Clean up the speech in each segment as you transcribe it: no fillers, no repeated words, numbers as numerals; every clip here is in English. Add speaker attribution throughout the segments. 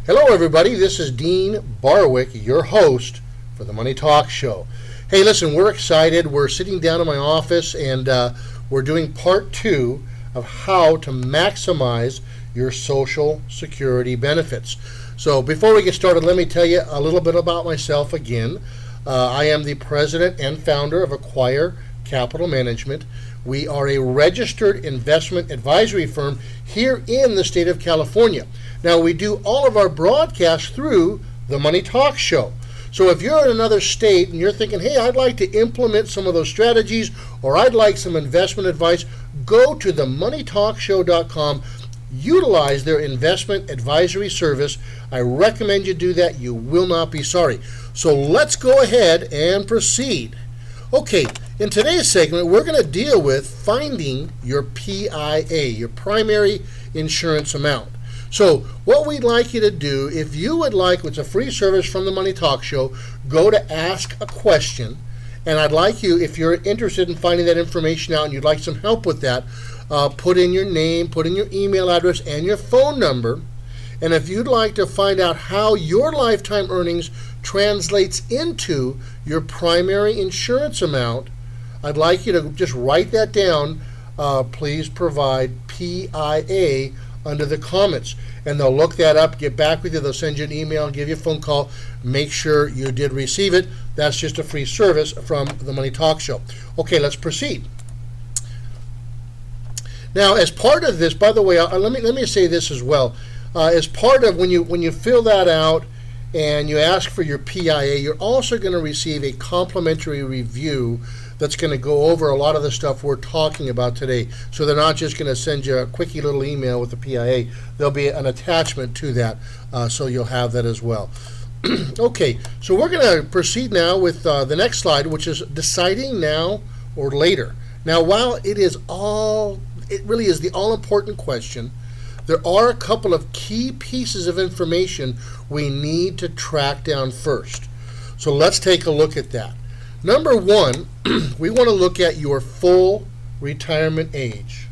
Speaker 1: Hello, everybody. This is Dean Barwick, your host for the Money Talk Show. Hey, listen, we're excited. We're sitting down in my office, and we're doing part 2 of how to maximize your Social Security benefits. So before we get started, let me tell you a little bit about myself again. I am the president and founder of Acquire Capital Management. We are a registered investment advisory firm here in the state of California. Now, we do all of our broadcasts through the Money Talk Show. So if you're in another state and you're thinking, hey, I'd like to implement some of those strategies, or I'd like some investment advice, go to themoneytalkshow.com. Utilize their investment advisory service. I recommend you do that. You will not be sorry. So let's go ahead and proceed. Okay, in today's segment, we're going to deal with finding your PIA, your primary insurance amount. So what we'd like you to do, if you would like, it's a free service from the Money Talk Show, go to Ask a Question. And I'd like you, if you're interested in finding that information out and you'd like some help with that, put in your name, put in your email address and your phone number. And if you'd like to find out how your lifetime earnings translates into your primary insurance amount, I'd like you to just write that down. Please provide PIA under the comments, and they'll look that up, get back with you, they'll send you an email, give you a phone call, make sure you did receive it. That's just a free service from the Money Talk Show. Okay, let's proceed. Now, as part of this, by the way, let me say this as well. As part of when you fill that out and you ask for your PIA, you're also going to receive a complimentary review that's going to go over a lot of the stuff we're talking about today. So they're not just going to send you a quickie little email with the PIA. There'll be an attachment to that, so you'll have that as well. Okay, so we're going to proceed now with the next slide, which is deciding now or later. Now, while it really is the all-important question, there are a couple of key pieces of information we need to track down first. So let's take a look at that. Number one, we want to look at your full retirement age.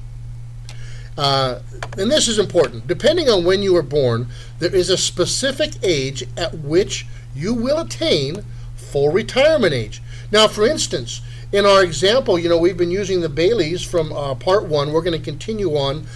Speaker 1: And this is important. Depending on when you were born, there is a specific age at which you will attain full retirement age. Now, for instance, in our example, we've been using the Baileys from part 1. We're going to continue on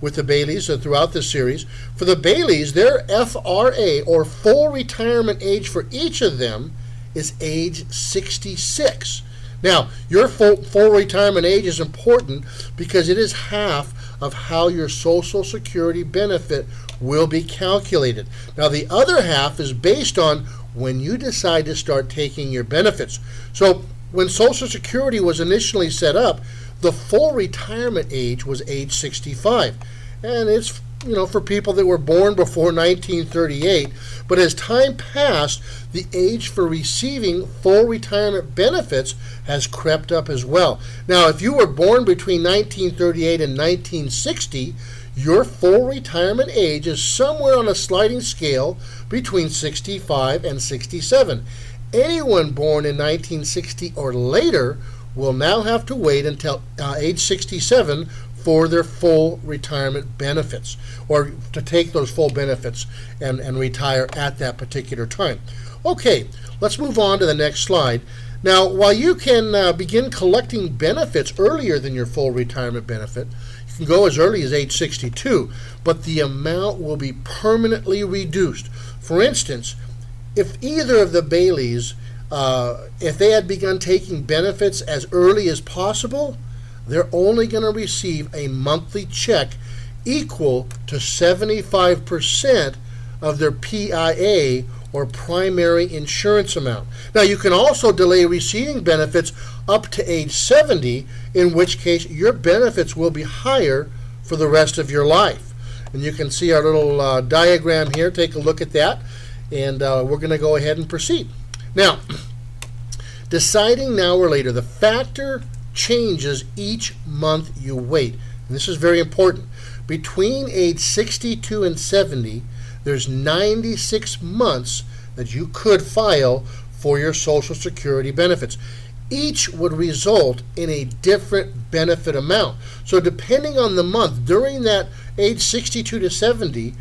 Speaker 1: with the Baileys throughout this series. For the Baileys, their FRA, or full retirement age for each of them, is age 66. Now, your full retirement age is important because it is half of how your Social Security benefit will be calculated. Now, the other half is based on when you decide to start taking your benefits. So, when Social Security was initially set up, the full retirement age was age 65. And it's for people that were born before 1938. But as time passed, the age for receiving full retirement benefits has crept up as well. Now, if you were born between 1938 and 1960, your full retirement age is somewhere on a sliding scale between 65 and 67. Anyone born in 1960 or later will now have to wait until age 67 for their full retirement benefits, or to take those full benefits and retire at that particular time. Okay, let's move on to the next slide. Now, while you can begin collecting benefits earlier than your full retirement benefit, you can go as early as age 62, but the amount will be permanently reduced. For instance, if either of the Baileys, if they had begun taking benefits as early as possible, they're only going to receive a monthly check equal to 75% of their PIA, or primary insurance amount. Now, you can also delay receiving benefits up to age 70, in which case your benefits will be higher for the rest of your life. And you can see our little diagram here. Take a look at that, and we're going to go ahead and proceed. Now, deciding now or later, the factor changes each month you wait. And this is very important. Between age 62 and 70, there's 96 months that you could file for your Social Security benefits. Each would result in a different benefit amount. So depending on the month, during that age 62 to 70,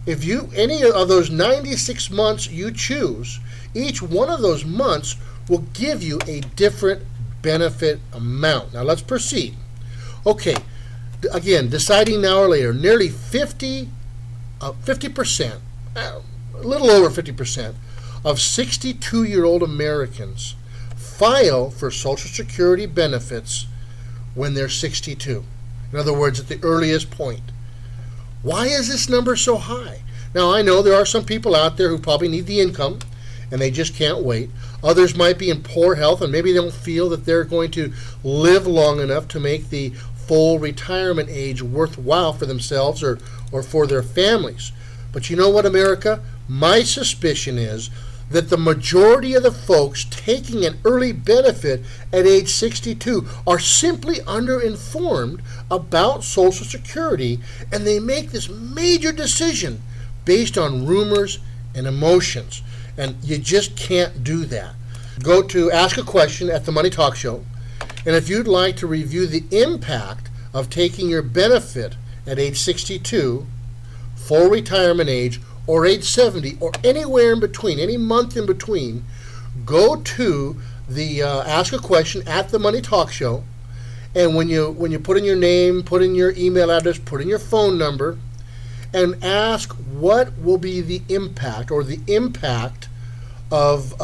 Speaker 1: If you any of those 96 months you choose, each one of those months will give you a different benefit amount. Now let's proceed. Okay, again, deciding now or later, nearly 50%, a little over 50% of 62-year-old Americans file for Social Security benefits when they're 62. In other words, at the earliest point. Why is this number so high? Now, I know there are some people out there who probably need the income and they just can't wait. Others might be in poor health and maybe they don't feel that they're going to live long enough to make the full retirement age worthwhile for themselves or for their families. But you know what, America? My suspicion is that the majority of the folks taking an early benefit at age 62 are simply underinformed about Social Security, and they make this major decision based on rumors and emotions. And you just can't do that. Go to Ask a Question at the Money Talk Show, and if you'd like to review the impact of taking your benefit at age 62, full retirement age, or age 70, or anywhere in between, any month in between, go to the Ask a Question at the Money Talk Show, and when you put in your name, put in your email address, put in your phone number, and ask what will be the impact or the impact of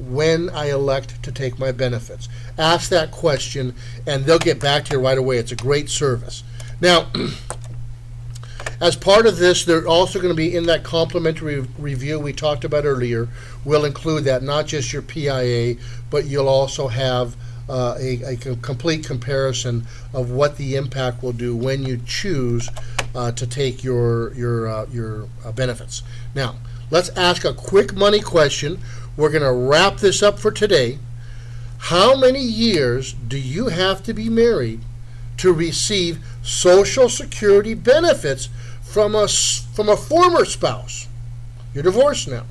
Speaker 1: when I elect to take my benefits. Ask that question, and they'll get back to you right away. It's a great service. Now, as part of this, they're also going to be in that complimentary review we talked about earlier. We'll include that, not just your PIA, but you'll also have a complete comparison of what the impact will do when you choose to take your benefits. Now, let's ask a quick money question. We're going to wrap this up for today. How many years do you have to be married to receive Social Security benefits from a former spouse? You're divorced now.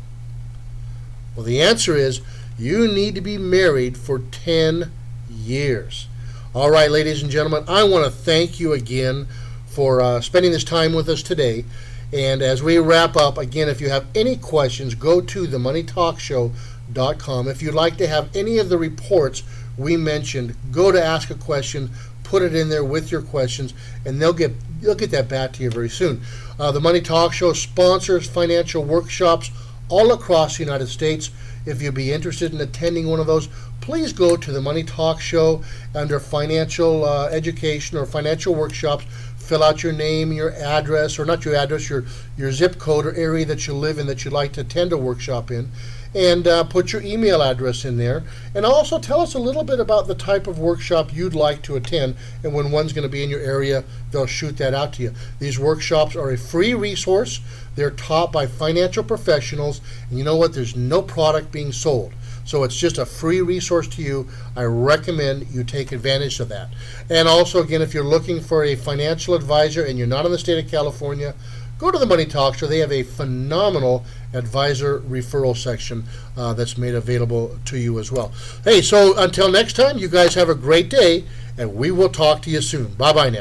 Speaker 1: Well, the answer is you need to be married for 10 years. All right, ladies and gentlemen, I want to thank you again for spending this time with us today. And as we wrap up, again, if you have any questions, go to themoneytalkshow.com. If you'd like to have any of the reports we mentioned, go to Ask a Question, put it in there with your questions, and they'll get that back to you very soon. The Money Talk Show sponsors financial workshops all across the United States. If you'd be interested in attending one of those, please go to the Money Talk Show under financial education or financial workshops. Fill out your name, your address, or not your address, your zip code or area that you live in that you'd like to attend a workshop in, and put your email address in there. And also tell us a little bit about the type of workshop you'd like to attend, and when one's going to be in your area, they'll shoot that out to you. These workshops are a free resource. They're taught by financial professionals, and you know what? There's no product being sold. So it's just a free resource to you. I recommend you take advantage of that. And also, again, if you're looking for a financial advisor and you're not in the state of California, go to the Money Talk Show. They have a phenomenal advisor referral section that's made available to you as well. Hey, so until next time, you guys have a great day, and we will talk to you soon. Bye-bye now.